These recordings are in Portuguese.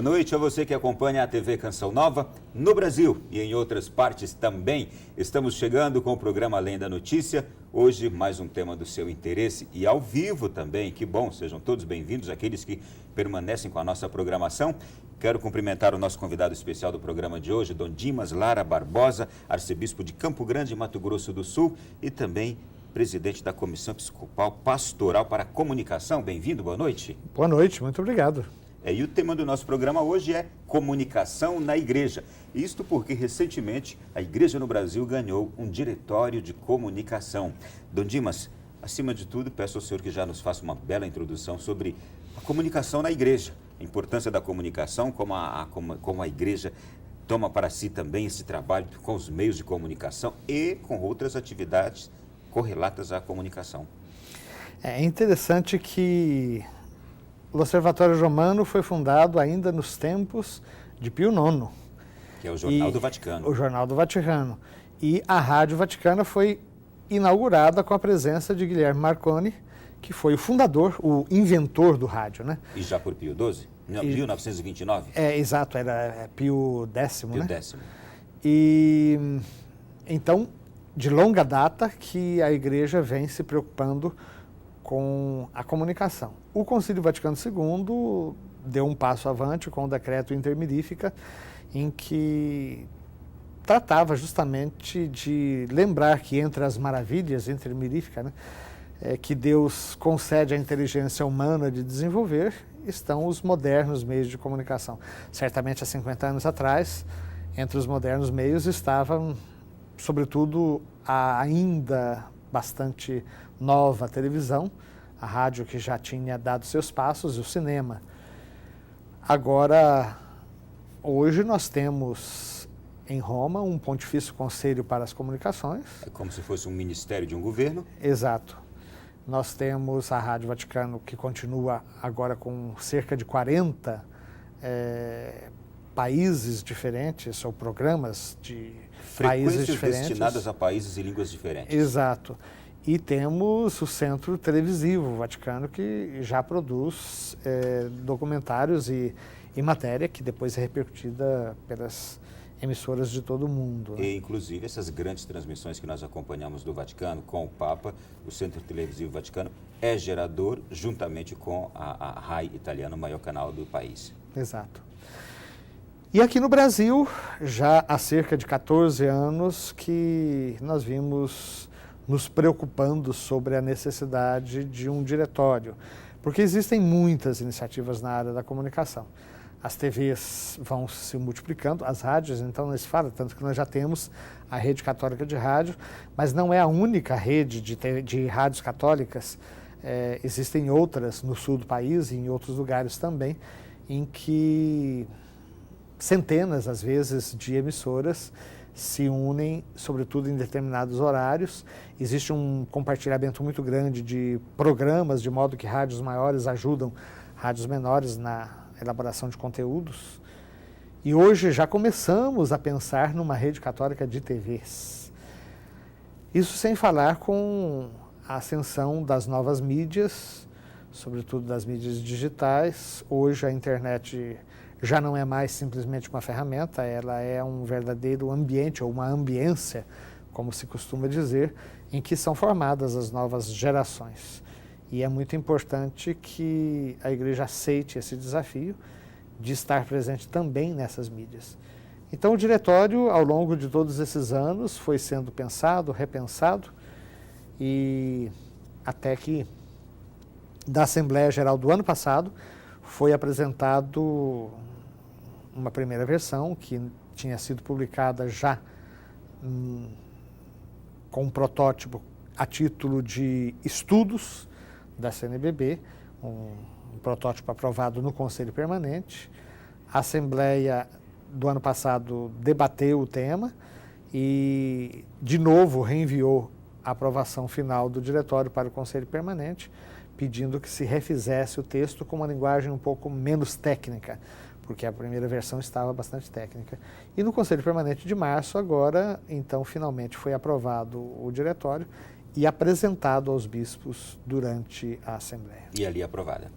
Boa noite a você que acompanha a TV Canção Nova no Brasil e em outras partes também. Estamos chegando com o programa Além da Notícia. Hoje, mais um tema do seu interesse e ao vivo também. Que bom, sejam todos bem-vindos, aqueles que permanecem com a nossa programação. Quero cumprimentar o nosso convidado especial do programa de hoje, Dom Dimas Lara Barbosa, arcebispo de Campo Grande, Mato Grosso do Sul, e também presidente da Comissão Episcopal Pastoral para a Comunicação. Bem-vindo, boa noite. Boa noite, muito obrigado. E o tema do nosso programa hoje é comunicação na igreja. Isto porque, recentemente, a igreja no Brasil ganhou um diretório de comunicação. Dom Dimas, acima de tudo, peço ao senhor que já nos faça uma bela introdução sobre a comunicação na igreja, a importância da comunicação, como a igreja toma para si também esse trabalho com os meios de comunicação e com outras atividades correlatas à comunicação. É interessante que o Observatório Romano foi fundado ainda nos tempos de Pio IX. Que é o Jornal do Vaticano. O Jornal do Vaticano. E a Rádio Vaticana foi inaugurada com a presença de Guilherme Marconi, que foi o fundador, o inventor do rádio, né? E já por Pio XII? Não, 1929? Exato, era Pio X, né? Pio X. E então, de longa data que a igreja vem se preocupando com a comunicação. O Concílio Vaticano II deu um passo avante com o decreto Intermirifica, em que tratava justamente de lembrar que entre as maravilhas, Intermirifica, né, que Deus concede à inteligência humana de desenvolver, estão os modernos meios de comunicação. Certamente há 50 anos atrás, entre os modernos meios estavam, sobretudo, a ainda bastante nova televisão, a rádio que já tinha dado seus passos e o cinema. Agora, hoje nós temos em Roma um Pontifício Conselho para as Comunicações. É como se fosse um ministério de um governo. Exato. Nós temos a Rádio Vaticano, que continua agora com cerca de 40 países diferentes, ou programas de países diferentes. Destinadas a países e línguas diferentes. Exato. E temos o Centro Televisivo Vaticano, que já produz documentários e matéria que depois é repercutida pelas emissoras de todo o mundo. E, inclusive, essas grandes transmissões que nós acompanhamos do Vaticano com o Papa, o Centro Televisivo Vaticano é gerador, juntamente com a RAI italiana, o maior canal do país. Exato. E aqui no Brasil, já há cerca de 14 anos que nós vimos nos preocupando sobre a necessidade de um diretório, porque existem muitas iniciativas na área da comunicação. As TVs vão se multiplicando, as rádios, então não se fala, tanto que nós já temos a Rede Católica de Rádio, mas não é a única rede de rádios católicas. Existem outras no sul do país e em outros lugares também, em que centenas, às vezes, de emissoras se unem, sobretudo em determinados horários. Existe um compartilhamento muito grande de programas, de modo que rádios maiores ajudam rádios menores na elaboração de conteúdos. E hoje já começamos a pensar numa rede católica de TVs. Isso sem falar com a ascensão das novas mídias, sobretudo das mídias digitais. Hoje a internet já não é mais simplesmente uma ferramenta, ela é um verdadeiro ambiente, ou uma ambiência, como se costuma dizer, em que são formadas as novas gerações. E é muito importante que a igreja aceite esse desafio de estar presente também nessas mídias. Então o diretório, ao longo de todos esses anos, foi sendo pensado, repensado, e até que, da Assembleia Geral do ano passado, foi apresentado uma primeira versão que tinha sido publicada já com um protótipo a título de estudos da CNBB, um protótipo aprovado no Conselho Permanente. A Assembleia do ano passado debateu o tema e, de novo, reenviou a aprovação final do diretório para o Conselho Permanente, pedindo que se refizesse o texto com uma linguagem um pouco menos técnica, porque a primeira versão estava bastante técnica. E no Conselho Permanente de março, agora, então, finalmente foi aprovado o diretório e apresentado aos bispos durante a Assembleia. E ali aprovada?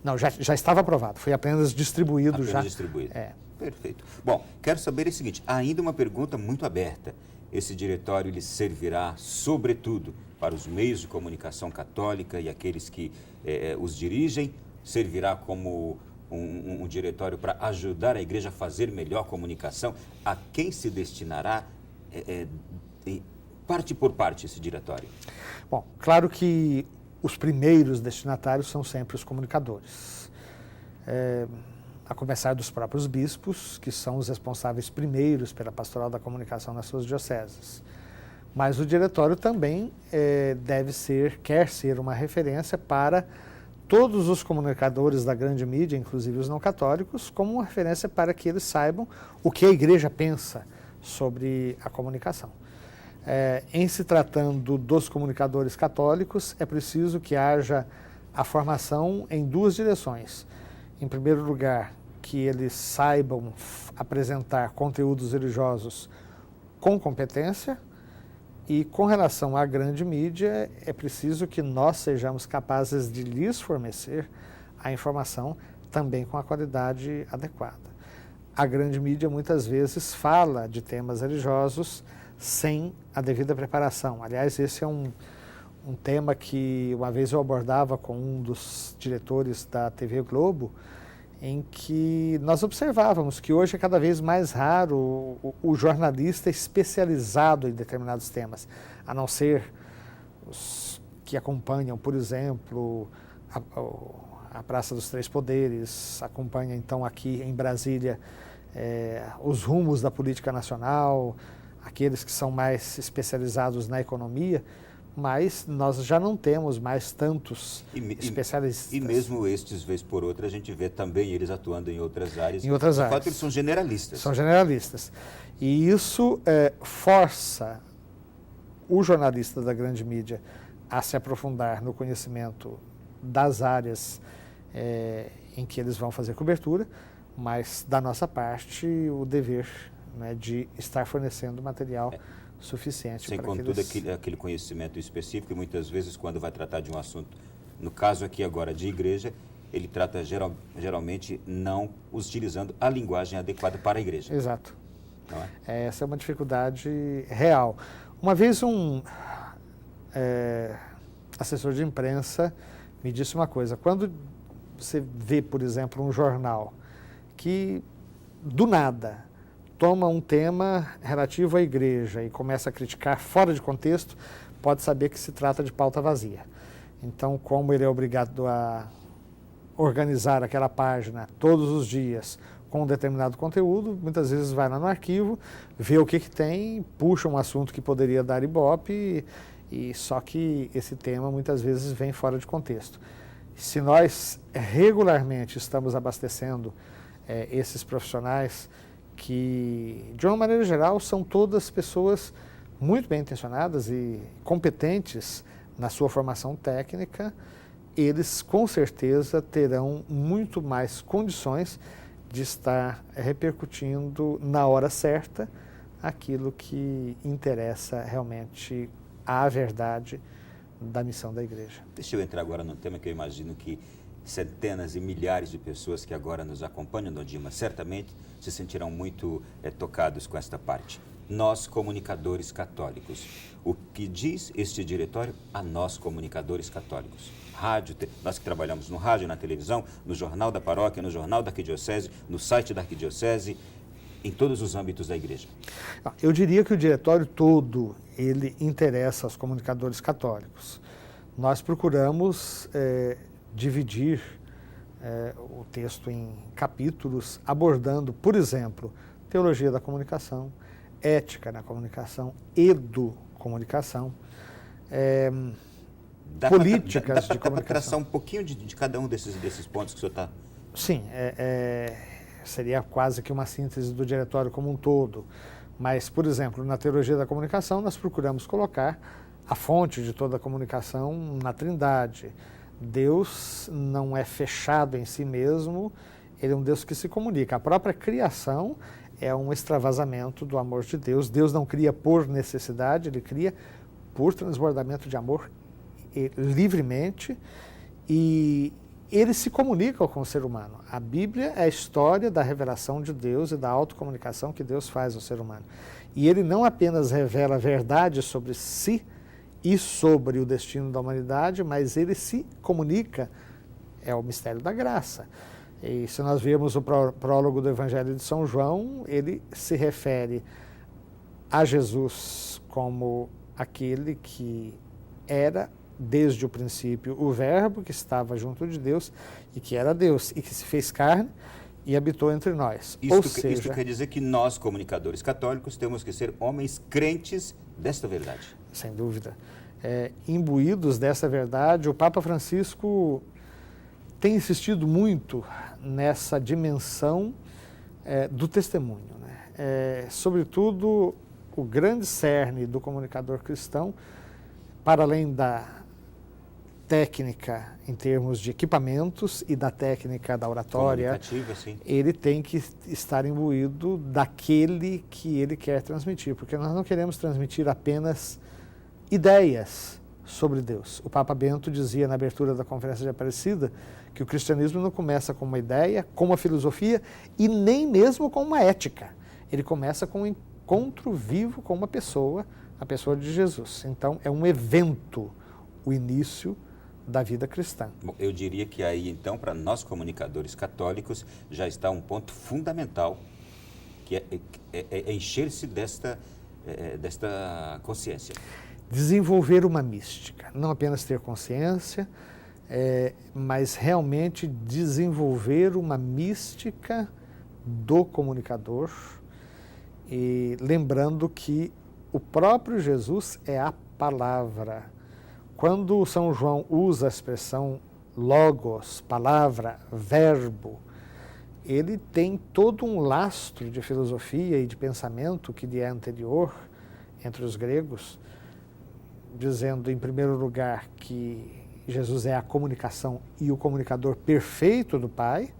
Não, já estava aprovado, foi apenas distribuído Apenas já. distribuído. Perfeito. Bom, quero saber o seguinte, ainda uma pergunta muito aberta. Esse diretório ele servirá, sobretudo, para os meios de comunicação católica e aqueles que os dirigem? Servirá como um diretório para ajudar a igreja a fazer melhor comunicação? A quem se destinará, parte por parte, esse diretório? Bom, claro que os primeiros destinatários são sempre os comunicadores. A começar dos próprios bispos, que são os responsáveis primeiros pela pastoral da comunicação nas suas dioceses. Mas o diretório também quer ser uma referência para todos os comunicadores da grande mídia, inclusive os não católicos, como uma referência para que eles saibam o que a igreja pensa sobre a comunicação. Em se tratando dos comunicadores católicos, é preciso que haja a formação em duas direções. Em primeiro lugar, que eles saibam apresentar conteúdos religiosos com competência, e com relação à grande mídia, é preciso que nós sejamos capazes de lhes fornecer a informação também com a qualidade adequada. A grande mídia muitas vezes fala de temas religiosos sem a devida preparação. Aliás, esse é um tema que uma vez eu abordava com um dos diretores da TV Globo, em que nós observávamos que hoje é cada vez mais raro o jornalista especializado em determinados temas, a não ser os que acompanham, por exemplo, a Praça dos Três Poderes, acompanha então aqui em Brasília os rumos da política nacional, aqueles que são mais especializados na economia, mas nós já não temos mais tantos especialistas. E mesmo estes, vez por outra, a gente vê também eles atuando em outras áreas. Em outras áreas. De fato, eles são generalistas. São generalistas. E isso força o jornalista da grande mídia a se aprofundar no conhecimento das áreas em que eles vão fazer cobertura, mas da nossa parte o dever, né, de estar fornecendo material suficiente. Sem para contudo aquele conhecimento específico, e muitas vezes quando vai tratar de um assunto, no caso aqui agora de igreja, ele trata geralmente não utilizando a linguagem adequada para a igreja. Exato. Não é? Essa é uma dificuldade real. Uma vez um assessor de imprensa me disse uma coisa: quando você vê, por exemplo, um jornal que do nada toma um tema relativo à igreja e começa a criticar fora de contexto, pode saber que se trata de pauta vazia. Então, como ele é obrigado a organizar aquela página todos os dias com um determinado conteúdo, muitas vezes vai lá no arquivo, vê o que tem, puxa um assunto que poderia dar ibope, e só que esse tema muitas vezes vem fora de contexto. Se nós regularmente estamos abastecendo esses profissionais, que, de uma maneira geral, são todas pessoas muito bem intencionadas e competentes na sua formação técnica, eles com certeza terão muito mais condições de estar repercutindo na hora certa aquilo que interessa realmente à verdade da missão da igreja. Deixa eu entrar agora num tema que eu imagino que centenas e milhares de pessoas que agora nos acompanham, Dom Dimas, certamente se sentirão muito tocados com esta parte. Nós, comunicadores católicos, o que diz este diretório a nós, comunicadores católicos? Rádio, nós que trabalhamos no rádio, na televisão, no jornal da paróquia, no jornal da arquidiocese, no site da arquidiocese, em todos os âmbitos da igreja. Eu diria que o diretório todo, ele interessa aos comunicadores católicos. Nós procuramos dividir o texto em capítulos, abordando, por exemplo, teologia da comunicação, ética na comunicação, educomunicação, políticas de comunicação. Dá para traçar um pouquinho de cada um desses pontos que o senhor está... Sim, seria quase que uma síntese do diretório como um todo. Mas, por exemplo, na teologia da comunicação, nós procuramos colocar a fonte de toda a comunicação na Trindade. Deus não é fechado em si mesmo, ele é um Deus que se comunica. A própria criação é um extravasamento do amor de Deus. Deus não cria por necessidade, ele cria por transbordamento de amor livremente. E ele se comunica com o ser humano. A Bíblia é a história da revelação de Deus e da autocomunicação que Deus faz ao ser humano. E ele não apenas revela a verdade sobre si e sobre o destino da humanidade, mas ele se comunica, é o mistério da graça. E se nós virmos o prólogo do Evangelho de São João, ele se refere a Jesus como aquele que era desde o princípio o Verbo que estava junto de Deus e que era Deus e que se fez carne e habitou entre nós. Isso quer dizer que nós, comunicadores católicos, temos que ser homens crentes desta verdade. Sem dúvida. Imbuídos dessa verdade, o Papa Francisco tem insistido muito nessa dimensão do testemunho, né? Sobretudo, o grande cerne do comunicador cristão, para além da técnica em termos de equipamentos e da técnica da oratória, sim. Ele tem que estar imbuído daquele que ele quer transmitir, porque nós não queremos transmitir apenas ideias sobre Deus. O Papa Bento dizia na abertura da Conferência de Aparecida que o cristianismo não começa com uma ideia, com uma filosofia e nem mesmo com uma ética. Ele começa com um encontro vivo com uma pessoa, a pessoa de Jesus. Então, é um evento, o início da vida cristã. Bom, eu diria que aí, então, para nós comunicadores católicos, já está um ponto fundamental, que é encher-se desta consciência. Desenvolver uma mística, não apenas ter consciência, mas realmente desenvolver uma mística do comunicador, e lembrando que o próprio Jesus é a palavra. Quando São João usa a expressão logos, palavra, verbo, ele tem todo um lastro de filosofia e de pensamento que lhe é anterior entre os gregos, dizendo, em primeiro lugar, que Jesus é a comunicação e o comunicador perfeito do Pai.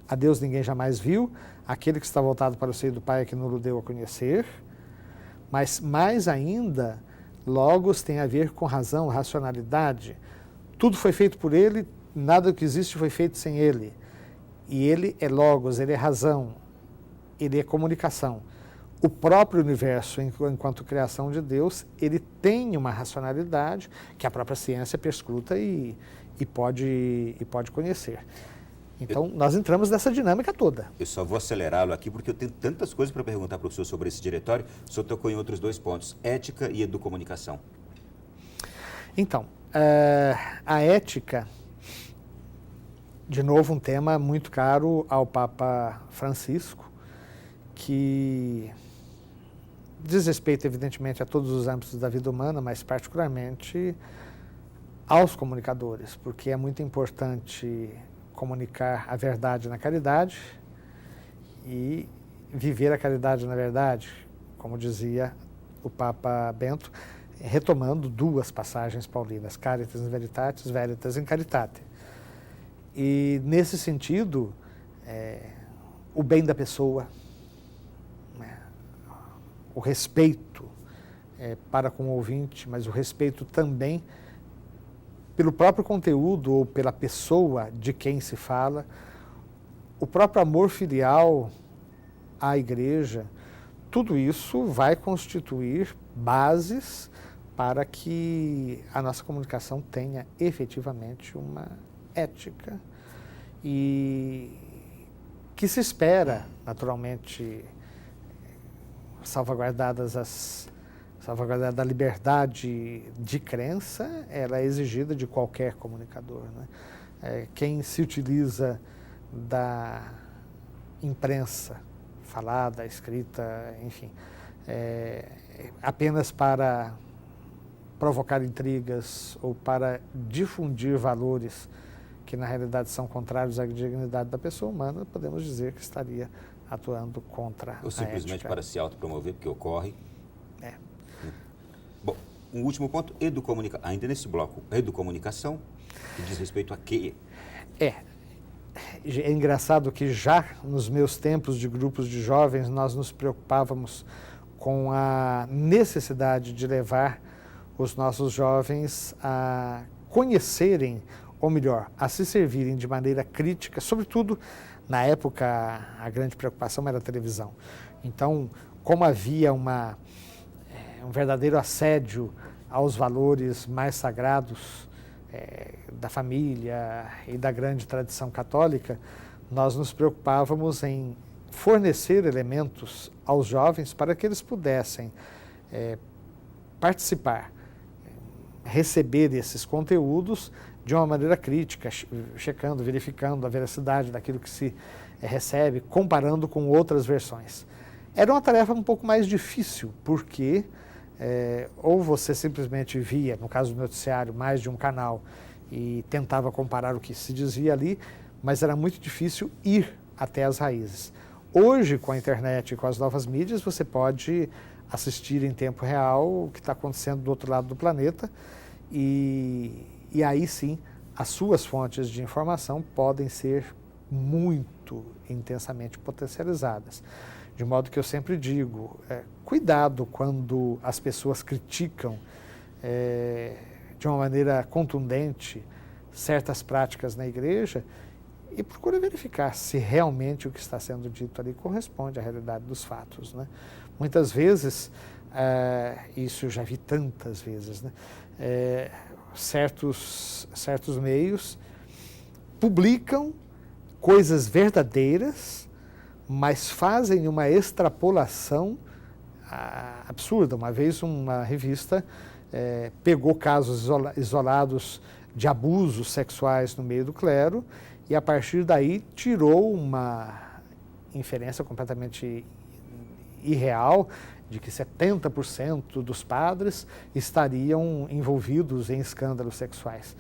A Deus ninguém jamais viu, aquele que está voltado para o seio do Pai é que não o deu a conhecer. Mas, mais ainda, logos tem a ver com razão, racionalidade. Tudo foi feito por ele, nada que existe foi feito sem ele. E ele é logos, ele é razão, ele é comunicação. O próprio universo, enquanto criação de Deus, ele tem uma racionalidade que a própria ciência perscruta e pode conhecer. Então, nós entramos nessa dinâmica toda. Eu só vou acelerá-lo aqui porque eu tenho tantas coisas para perguntar para o senhor sobre esse diretório. O senhor tocou em outros dois pontos, ética e educomunicação. Então, a ética, de novo, um tema muito caro ao Papa Francisco, que diz respeito, evidentemente, a todos os âmbitos da vida humana, mas particularmente aos comunicadores, porque é muito importante comunicar a verdade na caridade e viver a caridade na verdade, como dizia o Papa Bento, retomando duas passagens paulinas, Caritas in Veritatis, Veritas in Caritate. E, nesse sentido, o bem da pessoa, o respeito para com o ouvinte, mas o respeito também pelo próprio conteúdo ou pela pessoa de quem se fala, o próprio amor filial à igreja, tudo isso vai constituir bases para que a nossa comunicação tenha efetivamente uma ética e que se espera, naturalmente, salvaguardada a liberdade de crença, ela é exigida de qualquer comunicador, né? Quem se utiliza da imprensa falada, escrita, enfim, apenas para provocar intrigas ou para difundir valores que na realidade são contrários à dignidade da pessoa humana, podemos dizer que estaria atuando contra a ética. Ou simplesmente para se autopromover, porque ocorre. Bom, um último ponto, ainda nesse bloco, educomunicação, que diz respeito a quê? É engraçado que já nos meus tempos de grupos de jovens, nós nos preocupávamos com a necessidade de levar os nossos jovens a conhecerem ou melhor, a se servirem de maneira crítica, sobretudo na época a grande preocupação era a televisão. Então, como havia um verdadeiro assédio aos valores mais sagrados da família e da grande tradição católica, nós nos preocupávamos em fornecer elementos aos jovens para que eles pudessem participar, receber esses conteúdos de uma maneira crítica, checando, verificando a veracidade daquilo que se recebe, comparando com outras versões. Era uma tarefa um pouco mais difícil, porque ou você simplesmente via, no caso do noticiário, mais de um canal e tentava comparar o que se dizia ali, mas era muito difícil ir até as raízes. Hoje, com a internet e com as novas mídias, você pode assistir em tempo real o que está acontecendo do outro lado do planeta e aí sim as suas fontes de informação podem ser muito intensamente potencializadas. De modo que eu sempre digo, cuidado quando as pessoas criticam de uma maneira contundente certas práticas na igreja e procura verificar se realmente o que está sendo dito ali corresponde à realidade dos fatos, né? Muitas vezes, isso eu já vi tantas vezes, né? Certos meios publicam coisas verdadeiras, mas fazem uma extrapolação absurda. Uma vez uma revista pegou casos isolados de abusos sexuais no meio do clero e a partir daí tirou uma inferência completamente irreal de que 70% dos padres estariam envolvidos em escândalos sexuais.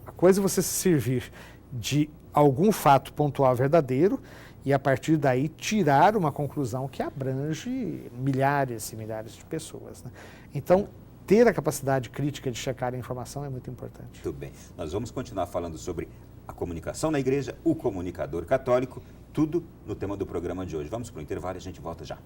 A coisa é você se servir de algum fato pontual verdadeiro e a partir daí tirar uma conclusão que abrange milhares e milhares de pessoas, né? Então, ter a capacidade crítica de checar a informação é muito importante. Muito bem. Nós vamos continuar falando sobre a comunicação na igreja, o comunicador católico, tudo no tema do programa de hoje. Vamos para o intervalo e a gente volta já.